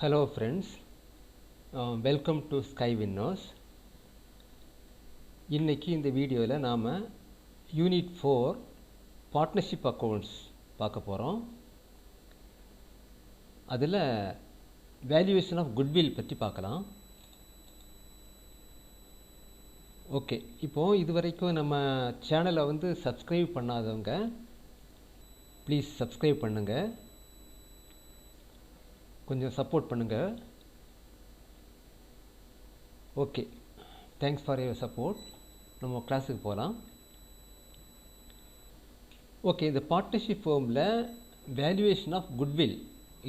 Hello friends, welcome to Sky Winners. இன்னைக்கு இந்த வீடியோவில் நாம் யூனிட் 4 பார்ட்னர்ஷிப் அக்கௌண்ட்ஸ் பார்க்க போகிறோம். அதில் வேல்யூவேஷன் ஆஃப் குட்வில் பற்றி பார்க்கலாம். ஓகே, இப்போது இது வரைக்கும் நம்ம சேனலை சப்ஸ்கிரைப் பண்ணாதவங்க ப்ளீஸ் சப்ஸ்கிரைப் பண்ணுங்கள், கொஞ்சம் சப்போர்ட் பண்ணுங்கள். Okay, thanks for your support. நம்ம கிளாஸுக்கு போகலாம். ஓகே, இந்த பார்ட்னர்ஷிப் ஃபேர்மில் வேல்யூவேஷன் ஆஃப் குட்வில்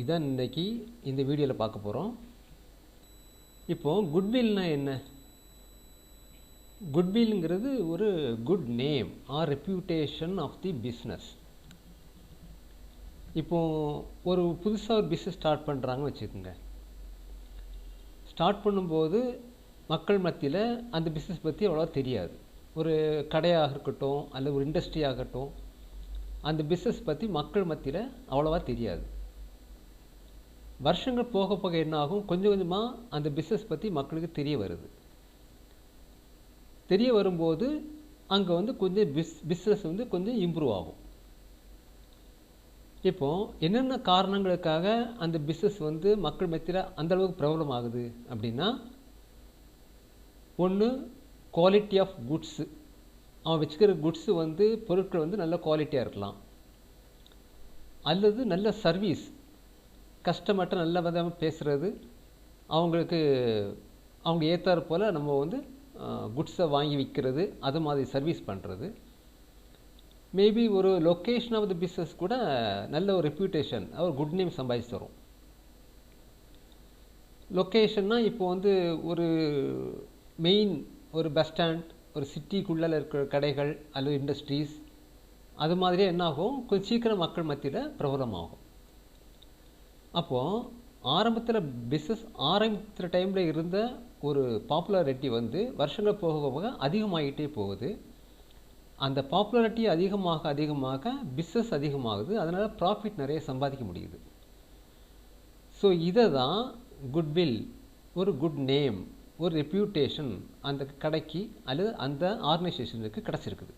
இதான் இன்றைக்கி இந்த வீடியோவில் பார்க்க போகிறோம். இப்போது குட்வில்னால் என்ன? குட்வில்ங்கிறது ஒரு good name or reputation of the business. இப்போது ஒரு புதுசாக ஒரு பிஸ்னஸ் ஸ்டார்ட் பண்ணுறாங்கன்னு வச்சுக்கோங்க. ஸ்டார்ட் பண்ணும்போது மக்கள் மத்தியில் அந்த பிஸ்னஸ் பற்றி அவ்வளோவா தெரியாது. ஒரு கடையாக இருக்கட்டும் அல்லது ஒரு இண்டஸ்ட்ரி ஆகட்டும், அந்த பிஸ்னஸ் பற்றி மக்கள் மத்தியில் அவ்வளோவா தெரியாது. வருஷங்கள் போக போக என்ன ஆகும், கொஞ்சம் கொஞ்சமாக அந்த பிஸ்னஸ் பற்றி மக்களுக்கு தெரிய வருது. தெரிய வரும்போது அங்கே கொஞ்சம் பிஸ்னஸ் கொஞ்சம் இம்ப்ரூவ் ஆகும். இப்போது என்னென்ன காரணங்களுக்காக அந்த பிஸ்னஸ் மக்கள் மத்தியில் அந்தளவுக்கு ப்ராப்ளம் ஆகுது அப்படின்னா, ஒன்று குவாலிட்டி ஆஃப் குட்ஸு. அவன் வச்சுக்கிற குட்ஸு பொருட்கள் நல்ல குவாலிட்டியாக இருக்கலாம். அல்லது நல்ல சர்வீஸ், கஸ்டமர்கிட்ட நல்ல விதமாக பேசுகிறது, அவங்களுக்கு அவங்க ஏற்றாறு போல் நம்ம குட்ஸை வாங்கி விற்கிறது, அது மாதிரி சர்வீஸ் பண்ணுறது. மேபி ஒரு லொக்கேஷன் ஆஃப் த பிஸ்னஸ் கூட நல்ல ஒரு ரெப்யூட்டேஷன், ஒரு குட் நேம் சம்பாதிச்சு தரும். லொக்கேஷன்னா இப்போது ஒரு மெயின் ஒரு பஸ் ஸ்டாண்ட், ஒரு சிட்டிக்குள்ளே இருக்கிற கடைகள் அல்லது இண்டஸ்ட்ரீஸ், அது மாதிரியே என்னாகும், கொஞ்சம் சீக்கிரம் மக்கள் மத்தியில் பிரபலமாகும். அப்போது ஆரம்பத்தில் பிஸ்னஸ் ஆரம்பிக்கிற டைமில் இருந்த ஒரு பாப்புலாரிட்டி வருஷங்கள் போக போக அதிகமாகிட்டே போகுது. அந்த பாப்புலாரிட்டி அதிகமாக பிஸ்னஸ் அதிகமாகுது, அதனால் ப்ராஃபிட் நிறைய சம்பாதிக்க முடியுது. ஸோ இதை தான் குட்வில், ஒரு குட் நேம், ஒரு ரெப்யூட்டேஷன் அந்த கடைக்கு அல்லது அந்த ஆர்கனைசேஷனுக்கு கிடச்சிருக்குது.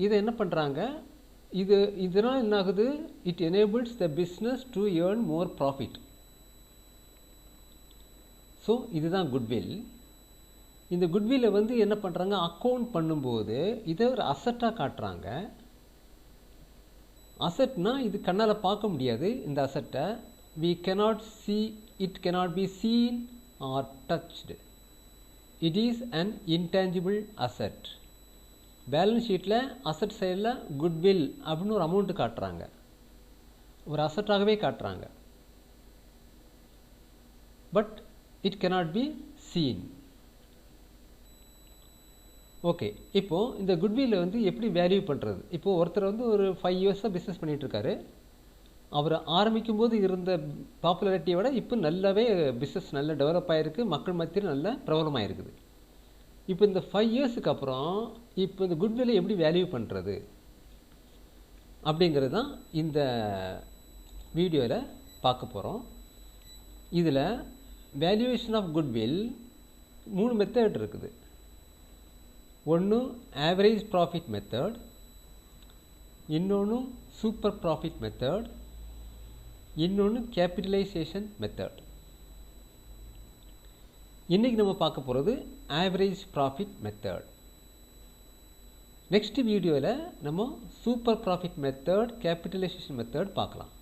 இதை என்ன பண்ணுறாங்க, இதனால் என்ன ஆகுது, it enables the business to earn more profit. So இதுதான் குட்வில். இந்த குட்வில்லை என்ன பண்ணுறாங்க, அக்கௌண்ட் பண்ணும்போது இதை ஒரு அசட்டாக காட்டுறாங்க. அசட்னா இது கண்ணால் பார்க்க முடியாது. இந்த அசட்டை we cannot see, it cannot be seen or touched. It is an intangible asset. Balance ஷீட்டில் அசட் சைடில் குட்வில் அப்படின்னு ஒரு அமௌண்ட்டு காட்டுறாங்க, ஒரு அசட்டாகவே காட்டுறாங்க. But it cannot be seen. Okay, இப்போது இந்த குட்வில் எப்படி வேல்யூ பண்ணுறது? இப்போது ஒருத்தர் ஒரு 5 இயர்ஸாக பிஸ்னஸ் பண்ணிகிட்ருக்காரு. அவர் ஆரம்பிக்கும் போது இருந்த பாப்புலாரிட்டியை விட இப்போ நல்லாவே பிஸ்னஸ் நல்ல டெவலப் ஆகிருக்கு, மக்கள் மத்தியில் நல்ல பிரபலமாகிருக்குது. இப்போ இந்த 5 இயர்ஸுக்கு அப்புறம் இப்போ இந்த குட்வில்லை எப்படி வேல்யூ பண்ணுறது அப்படிங்கிறது தான் இந்த வீடியோவில் பார்க்க போகிறோம். இதில் வேல்யூவேஷன் ஆஃப் குட்வில் 3 மெத்தட் இருக்குது. ஒன்று ஆவரேஜ் ப்ராஃபிட் மெத்தட், இன்னொன்று சூப்பர் ப்ராஃபிட் மெத்தட், இன்னொன்று கேபிட்டலைசேஷன் மெத்தட். இன்றைக்கி நம்ம பார்க்க போகிறது ஆவரேஜ் ப்ராஃபிட் மெத்தட். நெக்ஸ்ட் வீடியோவில் நம்ம super profit method, capitalisation method பார்க்கலாம்.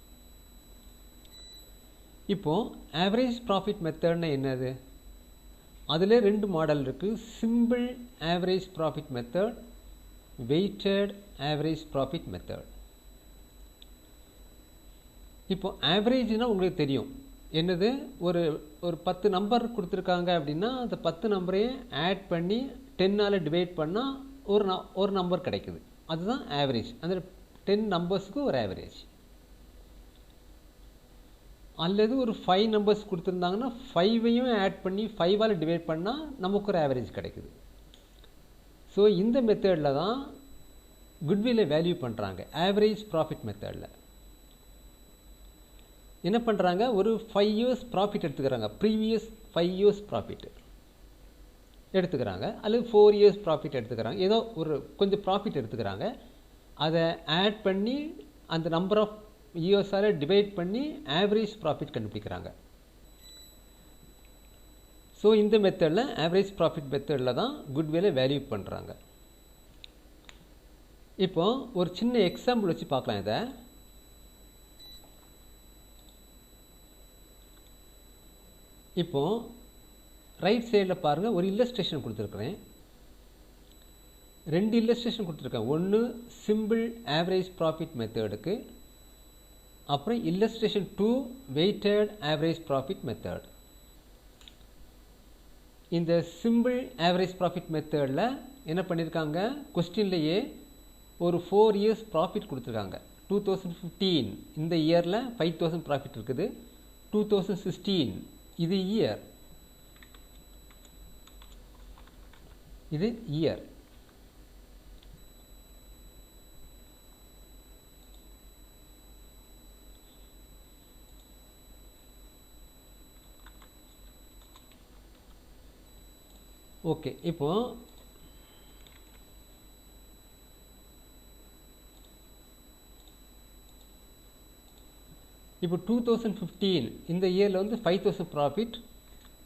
இப்போது ஆவரேஜ் ப்ராஃபிட் மெத்தட்னா என்னது? அதில் 2 மாடல் இருக்குது. Simple average profit method, weighted average profit method. இப்போ ஆவரேஜ்னால் உங்களுக்கு தெரியும் என்னது, ஒரு 10 நம்பர் கொடுத்துருக்காங்க அப்படின்னா அந்த 10 நம்பரையும் ஆட் பண்ணி 10ஆல் டிவைட் பண்ணால் ஒரு நம்பர் கிடைக்குது, அதுதான் ஆவரேஜ். அந்த 10 நம்பர்ஸுக்கு ஒரு ஆவரேஜ். அல்லது ஒரு 5 நம்பர்ஸ் கொடுத்துருந்தாங்கன்னா 5ஐயும் ஆட் பண்ணி 5ஆல் டிவைட் பண்ணால் நமக்கு ஒரு ஆவரேஜ் கிடைக்குது. ஸோ இந்த மெத்தடில் தான் குட்வில்லை வேல்யூ பண்ணுறாங்க, ஆவரேஜ் ப்ராஃபிட் மெத்தடில். என்ன பண்ணுறாங்க, ஒரு 5 இயர்ஸ் ப்ராஃபிட் எடுத்துக்கிறாங்க. ப்ரீவியஸ் 5 இயர்ஸ் ப்ராஃபிட் எடுத்துக்கிறாங்க, அல்லது 4 இயர்ஸ் ப்ராஃபிட் எடுத்துக்கிறாங்க. ஏதோ ஒரு கொஞ்சம் ப்ராஃபிட் எடுத்துக்கிறாங்க. அதை ஆட் பண்ணி அந்த நம்பர் ஆஃப் இயர்ஸால் டிவைட் பண்ணி ஆவரேஜ் ப்ராஃபிட் கண்டுபிடிக்கிறாங்க. ஸோ இந்த மெத்தடில், ஆவரேஜ் ப்ராஃபிட் மெத்தடில் தான் குட்வில்லை வேல்யூ பண்ணுறாங்க. இப்போ ஒரு சின்ன எக்ஸாம்பிள் வச்சு பார்க்கலாம். இதை இப்போ ரைட் சைடில் பாருங்கள், ஒரு இல்லஸ்ட்ரேஷன் கொடுத்துருக்குறேன். 2 இல்லஸ்ட்ரேஷன் கொடுத்துருக்கேன். ஒன்று சிம்பிள் ஆவரேஜ் ப்ராஃபிட் மெத்தடுக்கு, அப்புறம் illustration 2 weighted average profit method. இந்த சிம்பிள் ஆவரேஜ் ப்ராஃபிட் மெத்தடில் என்ன பண்ணியிருக்காங்க, கொஸ்டின்லேயே ஒரு 4 இயர்ஸ் ப்ராஃபிட் கொடுத்துருக்காங்க. 2015 இந்த இயரில் 5000 ப்ராஃபிட் இருக்குது. 2016 இது இயர், இது இயர். ஓகே, இப்போ இப்போ 2015 இந்த இயரில் வந்து 5000 ப்ராஃபிட்,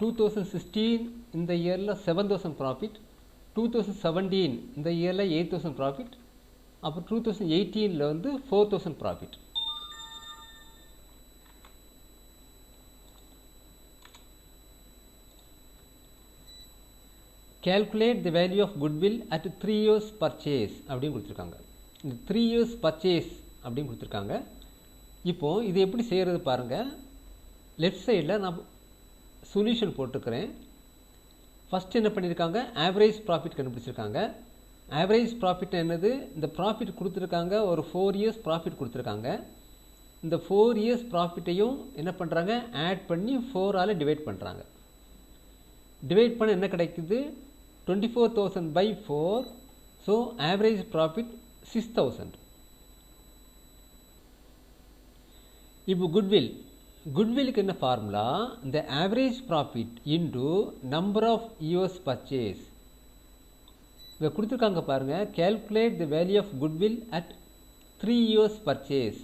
2016 இந்த இயரில் 7000 ப்ராஃபிட், 2017 இந்த இயரில் 8000 ப்ராஃபிட், அப்புறம் 2018 வந்து 4000 profit. Calculate the value of goodwill at 3 years purchase அப்படின்னு கொடுத்துருக்காங்க. இந்த 3 years purchase அப்படின்னு கொடுத்துருக்காங்க. இப்போ இது எப்படி செய்கிறது பாருங்கள். லெஃப்ட் சைடில் நான் சொல்யூஷன் போட்டுக்கிறேன். ஃபஸ்ட் என்ன பண்ணியிருக்காங்க, ஆவரேஜ் ப்ராஃபிட் கண்டுபிடிச்சிருக்காங்க. ஆவரேஜ் ப்ராஃபிட் என்னது, இந்த ப்ராஃபிட் கொடுத்துருக்காங்க, ஒரு 4 இயர்ஸ் ப்ராஃபிட் கொடுத்துருக்காங்க. இந்த 4 இயர்ஸ் ப்ராஃபிட்டையும் என்ன பண்ணுறாங்க, ஆட் பண்ணி 4ஆல் டிவைட் பண்ணுறாங்க. டிவைட் பண்ண என்ன கிடைக்குது, 24,000 by 4. So average profit 6,000. இப்போ குட்வில்லுக்கு என்ன ஃபார்முலா, இந்த average profit into number of years purchase. இங்கே கொடுத்துருக்காங்க பாருங்கள், calculate the value of goodwill at 3 years purchase.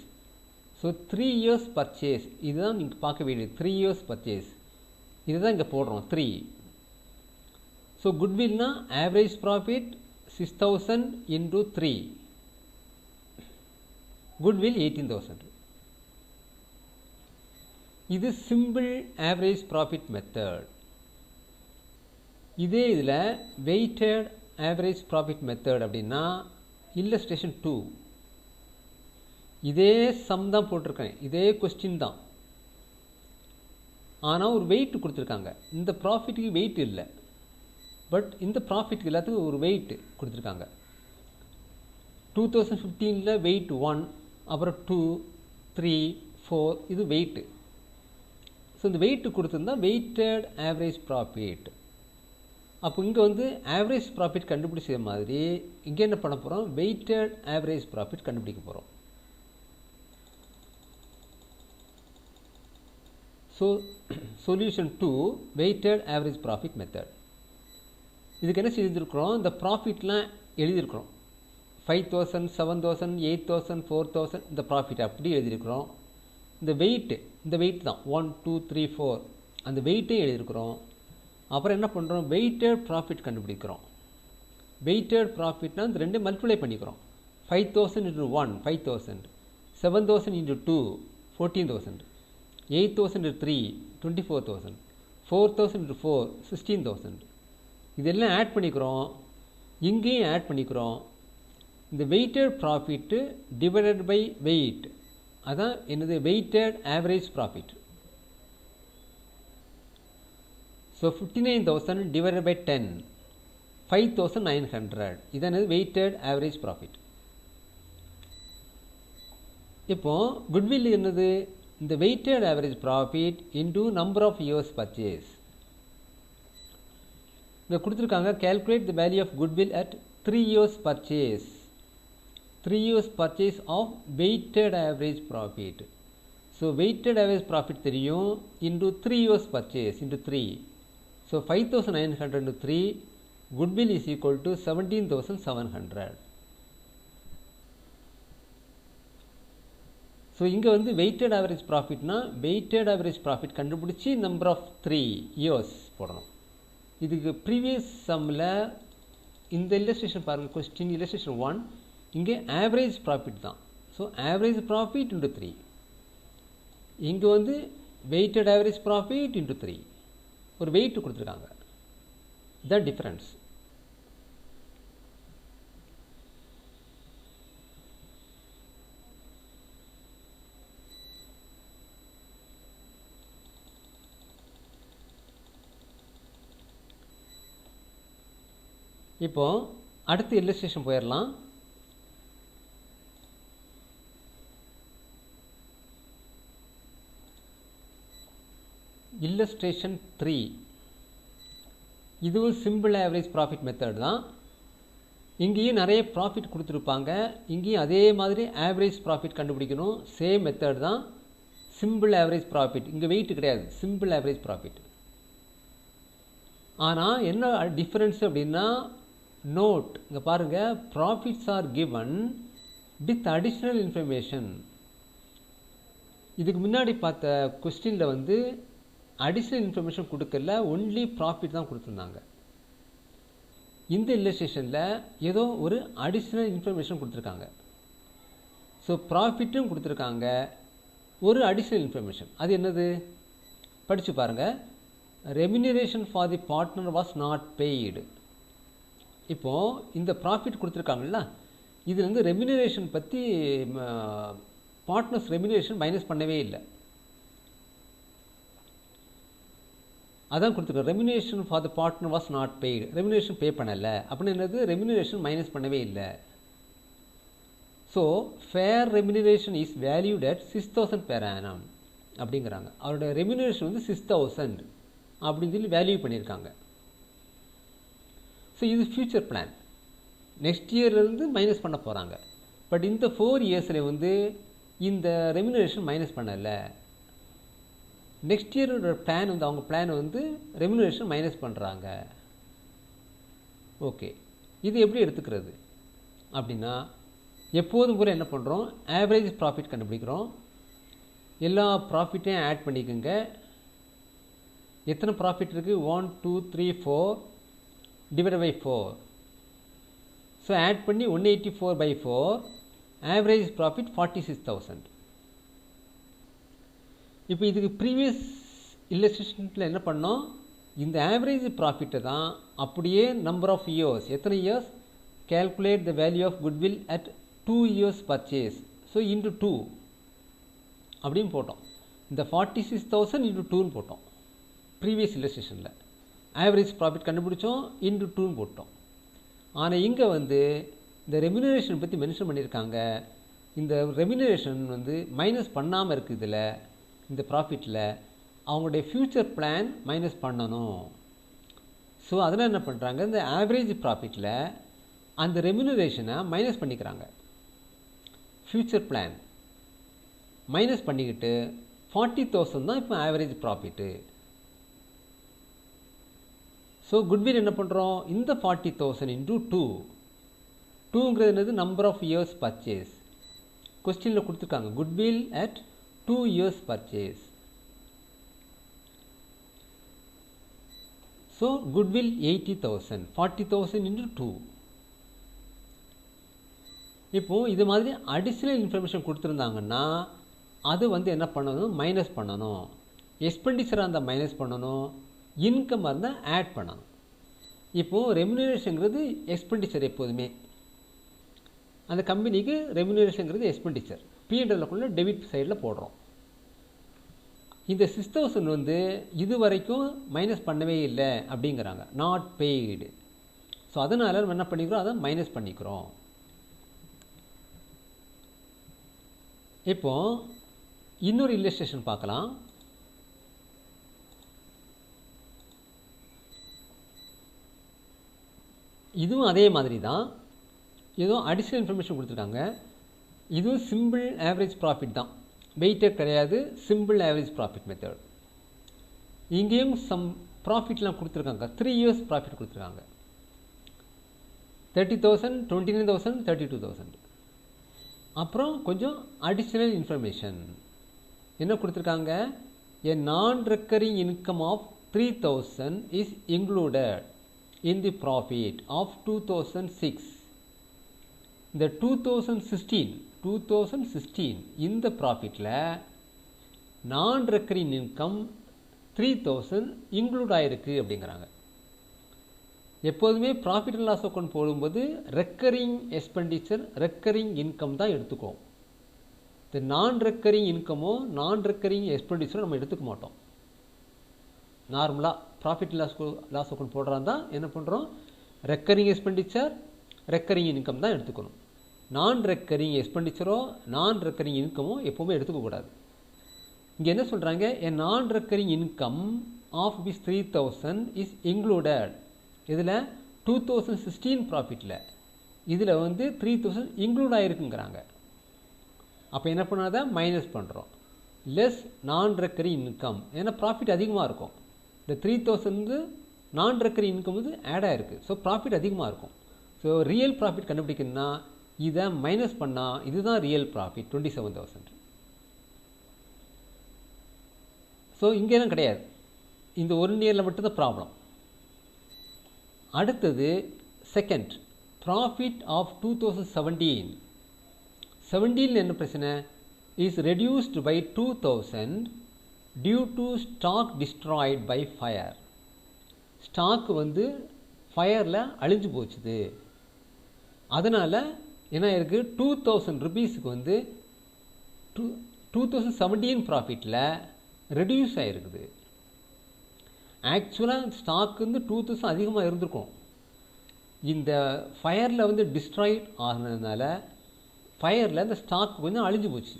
So 3 years purchase இதுதான் நீங்கள் பார்க்க வேண்டியது. 3 இயர்ஸ் பர்ச்சேஸ் இதுதான் இங்கே போடுறோம் 3. ஸோ குட்வில்னா ஆவரேஜ் ப்ராஃபிட் 6,000 இன்டு 3, குட்வில் 18,000. இது சிம்பிள் ஆவரேஜ் ப்ராஃபிட் மெத்தட். இதே இதில் வெயிட்டட் ஆவரேஜ் ப்ராஃபிட் மெத்தட் அப்படின்னா இல்லஸ்ட்ரேஷன் 2. இதே சம் தான் போட்டிருக்கேன், இதே கொஸ்டின் தான். ஆனால் ஒரு வெயிட் கொடுத்துருக்காங்க. இந்த ப்ராஃபிட்டுக்கு வெயிட் இல்லை, பட் இந்த ப்ராஃபிட் எல்லாத்துக்கும் ஒரு வெயிட் கொடுத்துருக்காங்க. 2015 வெயிட் 1, அப்புறம் 2, 3, 4 இது வெயிட்டு. ஸோ இந்த வெயிட்டு கொடுத்துருந்தா வெயிட்டட் ஆவரேஜ் ப்ராஃபிட். அப்போ இங்கே வந்து ஆவரேஜ் ப்ராஃபிட் கண்டுபிடிச்ச மாதிரி இங்கே என்ன பண்ண போகிறோம், வெயிட்டட் ஆவரேஜ் ப்ராஃபிட் கண்டுபிடிக்க போகிறோம். So solution 2 weighted average profit method. இதுக்கு என்ன செய்திருக்கிறோம், இந்த ப்ராஃபிட்லாம் எழுதியிருக்கிறோம். 5,000, 7,000, 8,000, 4,000 இந்த ப்ராஃபிட் அப்படி எழுதியிருக்கிறோம். இந்த வெயிட் தான் 1, 2, 3, 4 அந்த வெயிட்டே எழுதியிருக்கிறோம். அப்புறம் என்ன பண்ணுறோம், வெயிட்டட் ப்ராஃபிட் கண்டுபிடிக்கிறோம். வெயிட்டட் ப்ராஃபிட்னா இந்த ரெண்டு மல்டிப்ளை பண்ணிக்கிறோம். 5,000 into 1 5,000, 7,000 into 2 14,000, 8,000 into 3 24,000, 4,000 into 4 16,000. இதெல்லாம் ஆட் பண்ணிக்கிறோம், இங்கேயும் ஆட் பண்ணிக்கிறோம். இந்த weighted profit divided by weight, அதான் என்னது weighted average profit. So 59,000 divided by 10 5,900 இதான் வெயிட்டட் ஆவரேஜ் ப்ராஃபிட். இப்போ குட்வில் என்னது, இந்த weighted average profit into number of years purchase. இங்கே கொடுத்துருக்காங்க calculate the value of goodwill at 3 years purchase. 3 years purchase of weighted average profit. So so weighted average profit தெரியும் into 3 years purchase into 3. So 5,900 into 3, goodwill is equal to 17,700. So இங்கே வந்து weighted average ப்ராஃபிட்னா weighted average profit கண்டுபிடிச்சி number of 3 years போடணும். இதுக்கு previous சம்மில் இந்த illustration பாருங்கள், கொஸ்டின் இல்லஸ்ட்ரேஷன் 1 இங்கே ஆவரேஜ் ப்ராஃபிட் தான். So average profit into 3. இங்கே வந்து வெயிட்டட் ஆவரேஜ் ப்ராஃபிட் இன்டூ 3 ஒரு வெயிட் கொடுத்துருக்காங்க. The difference. இப்போ அடுத்த இல்லஸ்ட்ரேஷன் போயிடலாம். இல்லஸ்ட்ரேஷன் 3 இதுவும் சிம்பிள் ஆவரேஜ் ப்ராஃபிட் மெத்தட் தான். இங்கேயும் நிறைய ப்ராஃபிட் கொடுத்துருப்பாங்க, இங்கேயும் அதே மாதிரி ஆவரேஜ் ப்ராஃபிட் கண்டுபிடிக்கணும். சேம் மெத்தட் தான். சிம்பிள் ஆவரேஜ் ப்ராஃபிட், இங்கே வெயிட் கிடையாது, சிம்பிள் ஆவரேஜ் ப்ராஃபிட். ஆனால் என்ன டிஃப்ரென்ஸ் அப்படின்னா நோட், இங்கே பாருங்கள், profits R given with additional information. இதுக்கு முன்னாடி பார்த்த கொஸ்டினில் வந்து அடிஷ்னல் இன்ஃபர்மேஷன் கொடுக்கல, ஒன்லி ப்ராஃபிட் தான் கொடுத்துருந்தாங்க. இந்த இல்லஸ்ட்ரேஷனில் ஏதோ ஒரு அடிஷ்னல் இன்ஃபர்மேஷன் கொடுத்துருக்காங்க. ஸோ ப்ராஃபிட்டும் கொடுத்துருக்காங்க, ஒரு அடிஷ்னல் இன்ஃபர்மேஷன். அது என்னது படித்து பாருங்கள். Remuneration for the partner was not paid. இப்போது இந்த ப்ராஃபிட் கொடுத்துருக்காங்கல்ல, இதில் வந்து ரெமினரேஷன் பற்றி பார்ட்னர்ஸ் ரெமினரேஷன் மைனஸ் பண்ணவே இல்லை. அதான் கொடுத்துருக்கோம். Remuneration for the partner was not paid, remuneration pay பண்ணலை அப்படின்னு என்னது, ரெமினரேஷன் மைனஸ் பண்ணவே இல்லை. So fair remuneration is valued at 6,000 per annum அப்படிங்கிறாங்க. அவரோட ரெமினரேஷன் வந்து 6,000 அப்படின்னு சொல்லி வேல்யூ பண்ணியிருக்காங்க. ஸோ இது ஃபியூச்சர் பிளான், நெக்ஸ்ட் இயர்லேருந்து மைனஸ் பண்ண போகிறாங்க. பட் இந்த 4 yearsல வந்து இந்த ரெமினரேஷன் மைனஸ் பண்ணலை. நெக்ஸ்ட் இயரோட பிளான் வந்து அவங்க பிளானை வந்து ரெமினரேஷன் மைனஸ் பண்ணுறாங்க. ஓகே, இது எப்படி எடுத்துக்கிறது அப்படின்னா, எப்போதும் போல என்ன பண்ணுறோம், ஆவரேஜ் ப்ராஃபிட் கண்டுபிடிக்கிறோம். எல்லா ப்ராஃபிட்டையும் ஆட் பண்ணிக்கோங்க. எத்தனை ப்ராஃபிட் இருக்குது, 1 2 3 4 டிவைடட் பை 4. ஸோ ஆட் பண்ணி 184/4, ஆவரேஜ் ப்ராஃபிட் 46,000. இப்போ இதுக்கு ப்ரீவியஸ் இல்லஸ்ட்ரேஷனில் என்ன பண்ணோம், இந்த ஆவரேஜ் ப்ராஃபிட்டை தான் அப்படியே நம்பர் ஆஃப் இயர்ஸ், எத்தனை years, calculate the value of goodwill at 2 years purchase. So into 2 அப்படின்னு போட்டோம். இந்த 46,000 இன்டு 2ன்னு போட்டோம். ப்ரீவியஸ் இல்லஸ்ட்ரேஷனில் ஆவரேஜ் ப்ராஃபிட் கண்டுபிடிச்சோம், இன்டு 2ன்னு போட்டோம். ஆனால் இங்கே வந்து இந்த ரெமினரேஷன் பற்றி மென்ஷன் பண்ணியிருக்காங்க. இந்த ரெமினரேஷன் வந்து மைனஸ் பண்ணாமல் இருக்குது. இதில் இந்த ப்ராஃபிட்டில் அவங்களுடைய ஃப்யூச்சர் பிளான் மைனஸ் பண்ணணும். ஸோ அதில் என்ன பண்ணுறாங்க, இந்த ஆவரேஜ் ப்ராஃபிட்டில் அந்த ரெமினரேஷனை மைனஸ் பண்ணிக்கிறாங்க. ஃப்யூச்சர் பிளான் மைனஸ் பண்ணிக்கிட்டு 40,000 தான் இப்போ ஆவரேஜ் ப்ராஃபிட்டு. ஸோ குட்வில் என்ன பண்ணுறோம், இந்த 40,000 இன்டூ 2. 2ங்கிறது என்னது, நம்பர் ஆஃப் இயர்ஸ் பர்ச்சேஸ். கொஸ்டினில் கொடுத்துருக்காங்க goodwill at 2 years purchase. So goodwill 80,000, 40,000 into 2. இப்போ இது மாதிரி அடிஷ்னல் இன்ஃபர்மேஷன் கொடுத்துருந்தாங்கன்னா அது வந்து என்ன பண்ணணும், மைனஸ் பண்ணணும். எக்ஸ்பெண்டிச்சராக இருந்தால் மைனஸ் பண்ணணும், இன்கம் இருந்தால் ஆட் பண்ணணும். இப்போது ரெமினரேஷனுங்கிறது எக்ஸ்பெண்டிச்சர். எப்போதுமே அந்த கம்பெனிக்கு ரெமினரேஷனுங்கிறது எக்ஸ்பெண்டிச்சர். P&Lக்குள்ள டெபிட் சைடில் போடுறோம். இந்த 6,000 வந்து இது வரைக்கும் மைனஸ் பண்ணவே இல்லை அப்படிங்கிறாங்க, நாட் பெய்டு. ஸோ அதனால் நம்ம என்ன பண்ணிக்கிறோம், அதை மைனஸ் பண்ணிக்கிறோம். இப்போ இன்னொரு இல்லஸ்ட்ரேஷன் பார்க்கலாம். இதுவும் அதே மாதிரி தான், ஏதோ அடிஷ்னல் இன்ஃபர்மேஷன் கொடுத்துருக்காங்க. இதுவும் சிம்பிள் ஆவரேஜ் ப்ராஃபிட் தான். வெயிட்டட் கிடையாது, சிம்பிள் ஆவரேஜ் ப்ராஃபிட் மெத்தட். இங்கேயும் சம் ப்ராஃபிட்லாம் கொடுத்துருக்காங்க, 3 years ப்ராஃபிட் கொடுத்துருக்காங்க. 30,000, 29,000, 32,000. அப்புறம் கொஞ்சம் அடிஷ்னல் இன்ஃபர்மேஷன் என்ன கொடுத்துருக்காங்க, a non-recurring income of 3,000 is included in the profit of 2006. இந்த 2016 இந்த ப்ராஃபிட்டில் நான் ரெக்கரிங் இன்கம் 3,000 இன்க்ளூட் ஆகிருக்கு அப்படிங்கிறாங்க. எப்போதுமே ப்ராஃபிட் அண்ட் லாஸ் அக்கௌண்ட் போடும்போது ரெக்கரிங் எக்ஸ்பெண்டிச்சர், ரெக்கரிங் இன்கம் தான் எடுத்துக்குவோம். இந்த நான் ரெக்கரிங் இன்கமோ நான் ரெக்கரிங் எக்ஸ்பெண்டிச்சரோ நம்ம எடுத்துக்க மாட்டோம். நார்மலாக ப்ராஃபிட் லாஸ் அக்கௌண்ட் போடுறாங்க தான் என்ன பண்ணுறோம், ரெக்கரிங் எக்ஸ்பெண்டிச்சர், ரெக்கரிங் இன்கம் தான் எடுத்துக்கணும். நான் ரெக்கரிங் எக்ஸ்பெண்டிச்சரோ நான் ரெக்கரிங் இன்கமோ எப்போவுமே எடுத்துக்கக்கூடாது. இங்கே என்ன சொல்கிறாங்க, a நான் recurring income of rupees 3,000 is included. இதில் 2016 ப்ராஃபிட்டில் இதில் வந்து 3,000 இன்க்ளூட் ஆகிருக்குங்கிறாங்க. அப்போ என்ன பண்ணாத மைனஸ் பண்ணுறோம், லெஸ் நான் ரெக்கரிங் இன்கம். ஏன்னா ப்ராஃபிட் அதிகமாக இருக்கும். இந்த 3,000 நான் ரெக்கரிங் இன்கம் வந்து ஆட் ஆகிருக்கு. ஸோ ப்ராஃபிட் அதிகமாக இருக்கும். ஸோ ரியல் ப்ராஃபிட் கண்டுபிடிக்கணும்னா இதை மைனஸ் பண்ணால் இதுதான் ரியல் ப்ராஃபிட் 27,000. ஸோ இங்கேலாம் கிடையாது, இந்த 1 yearல மட்டும்தான் ப்ராப்ளம். அடுத்தது செகண்ட் ப்ராஃபிட் ஆஃப் 2017 என்ன பிரச்சனை, is reduced by 2,000 due to stock destroyed by fire. Stock வந்து ஃபயரில் அழிஞ்சு போச்சுது. அதனால் என்ன இருக்குது, 2,000 rupeesக்கு வந்து 2017 ப்ராஃபிட்டில் ரெடியூஸ் ஆகிருக்குது. ஆக்சுவலாக ஸ்டாக் வந்து 2,000 அதிகமாக இருந்திருக்கும். இந்த ஃபயரில் வந்து டிஸ்ட்ராய்ட் ஆகினதுனால ஃபயரில் இந்த ஸ்டாக் கொஞ்சம் அழிஞ்சு போச்சு.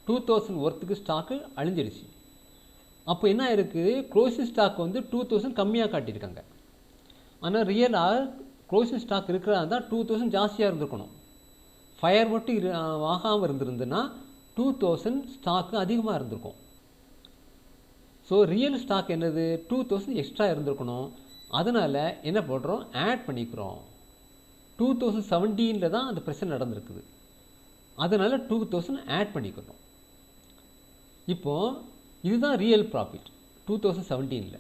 2,000 ஒர்த்துக்கு ஸ்டாக்கு அழிஞ்சிடுச்சு. அப்போ என்ன இருக்குது, க்ளோசிங் ஸ்டாக் வந்து 2,000 கம்மியாக காட்டியிருக்காங்க. ஆனால் ரியலாக க்ளோசிங் ஸ்டாக் இருக்கிறதா இருந்தால் 2,000 ஜாஸ்தியாக இருந்திருக்கணும். ஃபயர் மட்டும் ஆகாமல் இருந்திருந்துன்னா 2,000 ஸ்டாக்கு அதிகமாக இருந்திருக்கும். ஸோ ரியல் ஸ்டாக் என்னது, 2,000 எக்ஸ்ட்ரா இருந்திருக்கணும். அதனால் என்ன பண்ணுறோம், ஆட் பண்ணிக்கிறோம். 2017 தான் அந்த பிரச்சனை நடந்திருக்குது. அதனால் 2,000 ஆட் பண்ணிக்கிறோம். இப்போது இதுதான் ரியல் ப்ராஃபிட் 2017.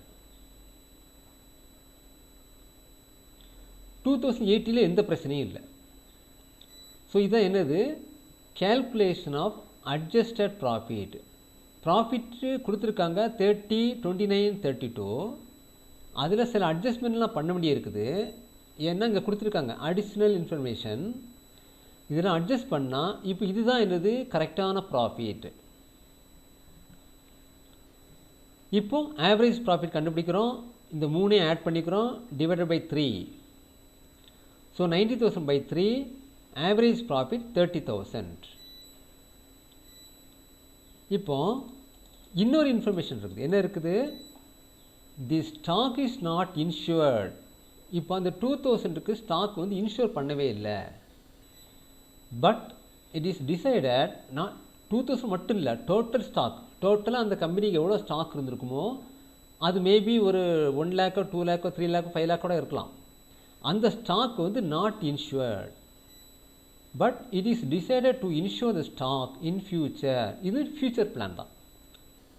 2018 எந்த பிரச்சனையும் இல்லை. ஸோ இதுதான் என்னது, calculation of adjusted profit. Profit கொடுத்துருக்காங்க 30, 29, 32. அதில் சில அட்ஜஸ்ட்மெண்ட்லாம் பண்ண வேண்டிய இருக்குது. ஏன்னா இங்கே கொடுத்துருக்காங்க அடிஷ்னல் இன்ஃபர்மேஷன். இதெல்லாம் அட்ஜஸ்ட் பண்ணால் இப்போ இதுதான் என்னது கரெக்டான ப்ராஃபிட். இப்போ ஆவரேஜ் ப்ராஃபிட் கண்டுபிடிக்கிறோம். இந்த 3 ஆட் பண்ணிக்கிறோம், divided by 3. So 90,000 by 3, average profit 30,000. இப்போ இன்னொரு இன்ஃபர்மேஷன் இருக்குது. என்ன இருக்குது, the stock is not insured. இப்போ அந்த 2,000க்கு ஸ்டாக் வந்து இன்ஷூர் பண்ணவே இல்லை. பட் இட் இஸ் டிசைடட், நான் 2,000 மட்டும் இல்லை, டோட்டல் ஸ்டாக், டோட்டலாக அந்த கம்பெனிக்கு எவ்வளோ ஸ்டாக் இருந்திருக்குமோ அது மேபி ஒரு 1 lakh, 2 lakh, 3 lakh, 5 lakh கூட இருக்கலாம். அந்த ஸ்டாக் வந்து not insured. But it is decided to insure the stock in future. இது ஃபியூச்சர் பிளான் தான்.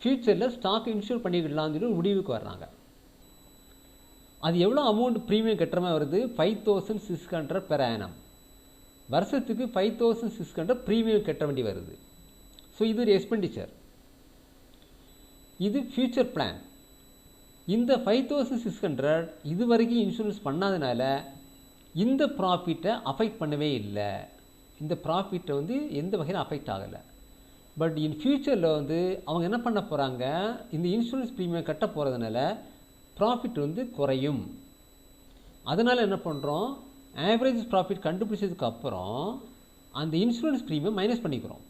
ஃபியூச்சரில் ஸ்டாக் இன்ஷூர் பண்ணிக்கிடலாம்னு சொல்லி முடிவுக்கு வர்றாங்க. அது எவ்வளோ அமௌண்ட் ப்ரீமியம் கட்டுற மாதிரி வருது, 5,600 per annum. வருஷத்துக்கு 5,600 ப்ரீமியம் கட்ட வேண்டி வருது. ஸோ இது ஒரு எக்ஸ்பெண்டிச்சர். இது ஃபியூச்சர் பிளான். இந்த 5,600 இது வரைக்கும் இன்சூரன்ஸ் பண்ணாதனால இந்த ப்ராஃபிட்டை அஃபெக்ட் பண்ணவே இல்லை. இந்த ப்ராஃபிட்டை வந்து எந்த வகையில் அஃபெக்ட் ஆகலை. பட் இன் ஃபியூச்சரில் வந்து அவங்க என்ன பண்ண போகிறாங்க, இந்த இன்சூரன்ஸ் ப்ரீமியம் கட்ட போகிறதுனால ப்ராஃபிட் வந்து குறையும். அதனால் என்ன பண்ணுறோம், ஆவரேஜ் ப்ராஃபிட் கண்டுபிடிச்சதுக்கு அப்புறம் அந்த இன்சூரன்ஸ் ப்ரீமியம் மைனஸ் பண்ணிக்கிறோம்.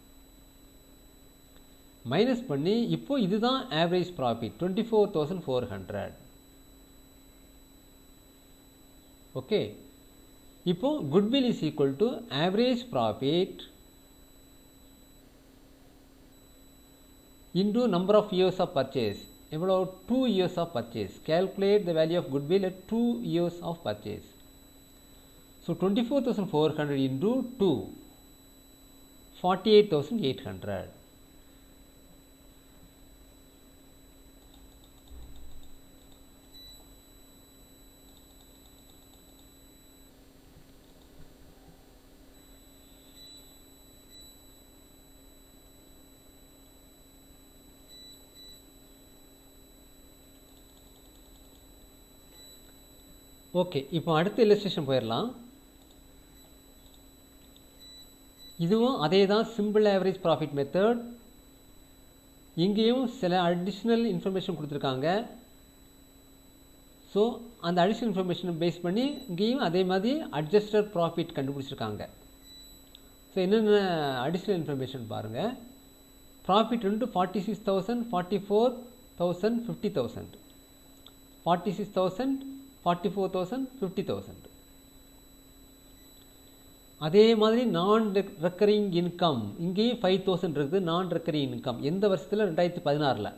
மைனஸ் பண்ணி இப்போ இதுதான் ஆவரேஜ் ப்ராஃபிட் 24,400. ஓகே, இப்போ goodwill is equal to average profit into number of years of purchase. எவ்வளோ 2 years of purchase. Calculate the value of goodwill at 2 years of purchase. So 24,400 into 2, 48,800. Okay, இப்போ அடுத்த illustration போயிடலாம். இதுவும் அதே தான், simple average profit method. இங்கேயும் சில additional information கொடுத்துருக்காங்க. ஸோ அந்த அடிஷ்னல் இன்ஃபர்மேஷனை பேஸ் பண்ணி இங்கேயும் அதே மாதிரி அட்ஜஸ்டட் ப்ராஃபிட் கண்டுபிடிச்சிருக்காங்க. ஸோ என்னென்ன அடிஷ்னல் இன்ஃபர்மேஷன் பாருங்கள். ப்ராஃபிட் 46,000, 44,000, 50,000, 46,000, 44,000, 50,000. அதே மாதிரி நான் ரெக்கரிங் இன்கம் இங்கேயும் 5,000 இருக்குது. நான் ரெக்கரிங் இன்கம் எந்த வருஷத்தில்? 2016.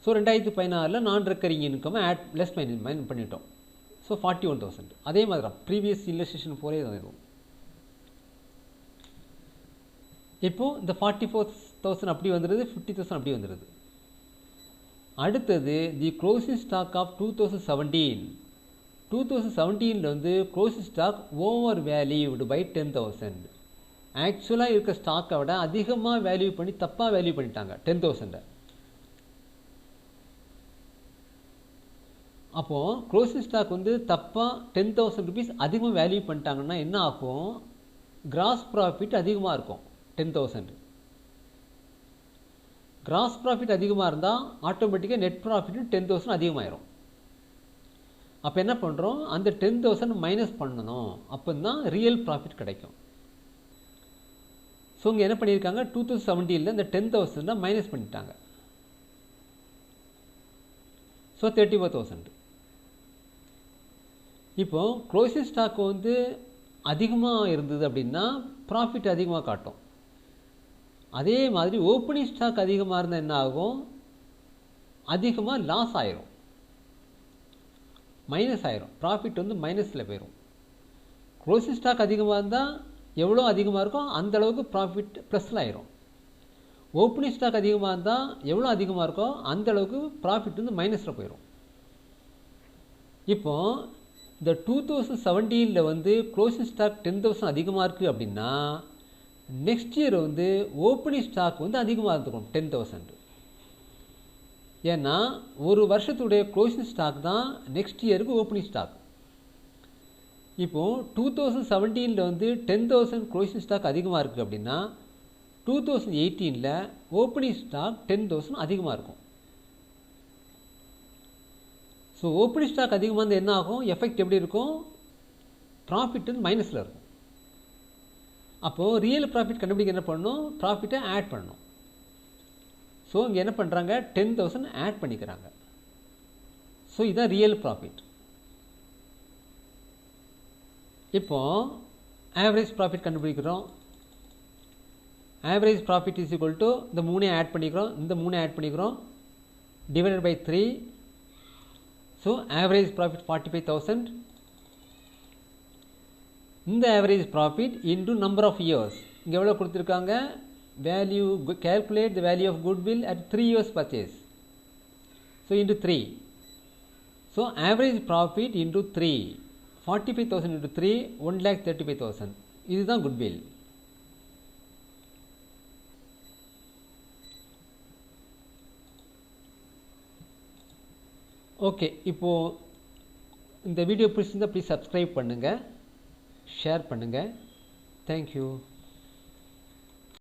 ஸோ 2016 நான் ரெக்கரிங் இன்கம் லெஸ் மைனஸ் பண்ணிட்டோம். ஸோ 41,000. அதே மாதிரி தான் ப்ரீவியஸ் இல்லஸ்ட்ரேஷன் போலே தான் இருக்கும். இப்போது இந்த 44,000 அப்படி வந்துடுது, 50,000 அப்படி வந்துடுது. அடுத்தது தி க்ளோசிங் ஸ்டாக் ஆஃப் 2017. 2017 வந்து closing stock over valued by 10,000. ஆக்சுவலாக இருக்க ஸ்டாக்கை விட அதிகமாக வேல்யூ பண்ணி தப்பாக வேல்யூ பண்ணிட்டாங்க 10,000. அப்போது க்ளோசிங் ஸ்டாக் வந்து தப்பாக 10,000 rupees அதிகமாக வேல்யூ பண்ணிட்டாங்கன்னா என்ன ஆகும்? கிராஸ் ப்ராஃபிட் அதிகமாக இருக்கும் 10,000. கிராஸ் ப்ராஃபிட் அதிகமாக இருந்தால் ஆட்டோமேட்டிக்காக நெட் ப்ராஃபிட் 10,000 அதிகமாகிடும். அப்போ என்ன பண்ணுறோம்? அந்த 10,000 மைனஸ் பண்ணணும். அப்போ தான் ரியல் ப்ராஃபிட் கிடைக்கும். ஸோ இங்கே என்ன பண்ணியிருக்காங்க? 2017 இந்த 10,000 மைனஸ் பண்ணிட்டாங்க. ஸோ 34,000. இப்போ க்ளோசிங் ஸ்டாக் வந்து அதிகமாக இருந்தது அப்படின்னா ப்ராஃபிட் அதிகமாக காட்டும். அதே மாதிரி ஓப்பனிங் ஸ்டாக் அதிகமாக இருந்தால் என்ன ஆகும்? அதிகமாக லாஸ் ஆயிரும், மைனஸ் ஆயிரும். ப்ராஃபிட் வந்து மைனஸில் போயிடும். க்ளோசிங் ஸ்டாக் அதிகமாக இருந்தால் எவ்வளோ அதிகமாக இருக்கும் அந்த அளவுக்கு ப்ராஃபிட் ப்ளஸில் ஆயிரும். ஓப்பனிங் ஸ்டாக் அதிகமாக இருந்தால் எவ்வளோ அதிகமாக இருக்கோ அந்த அளவுக்கு ப்ராஃபிட் வந்து மைனஸில் போயிடும். இப்போது இந்த 2017 வந்து க்ளோசிங் ஸ்டாக் 10,000 அதிகமாக இருக்குது அப்படின்னா நெக்ஸ்ட் இயர் வந்து ஓப்பனிங் ஸ்டாக் வந்து அதிகமாக இருந்துக்கும் 10,000. ஏன்னா ஒரு வருஷத்துடைய க்ளோசிங் ஸ்டாக் தான் நெக்ஸ்ட் இயருக்கு ஓப்பனிங் ஸ்டாக். இப்போது 2017 வந்து 10,000 க்ளோசிங் ஸ்டாக் அதிகமாக இருக்குது அப்படின்னா 2018 ஓப்பனிங் ஸ்டாக் 10,000 அதிகமாக இருக்கும். ஸோ ஓப்பனிங் ஸ்டாக் அதிகமாக இருந்தால் என்ன ஆகும்? எஃபெக்ட் எப்படி இருக்கும்? ப்ராஃபிட் மைனஸில் இருக்கும். அப்போது ரியல் ப்ராஃபிட் கண்டுபிடிக்க என்ன பண்ணணும்? ப்ராஃபிட்டை ஆட் பண்ணணும். ஸோ இங்கே என்ன பண்ணுறாங்க? 10,000 ஆட் பண்ணிக்கிறாங்க. ஸோ இதுதான் ரியல் ப்ராஃபிட். இப்போது ஆவரேஜ் ப்ராஃபிட் கண்டுபிடிக்கிறோம். Average profit is equal to இந்த 3 ஆட் பண்ணிக்கிறோம், இந்த 3 ஆட் பண்ணிக்கிறோம், divided by 3. So average profit 45,000. இந்த average profit into number of years இங்கே எவ்வளோ கொடுத்துருக்காங்க? Value calculate the value of goodwill at 3 years purchase. So into 3. So average profit into 3. 45,000 into 3, 1,35,000. இதுதான் goodwill. Okay, இப்போது இந்த வீடியோ பிடிச்சிருந்தால் please subscribe பண்ணுங்கள், share பண்ணுங்கள். தேங்க்யூ.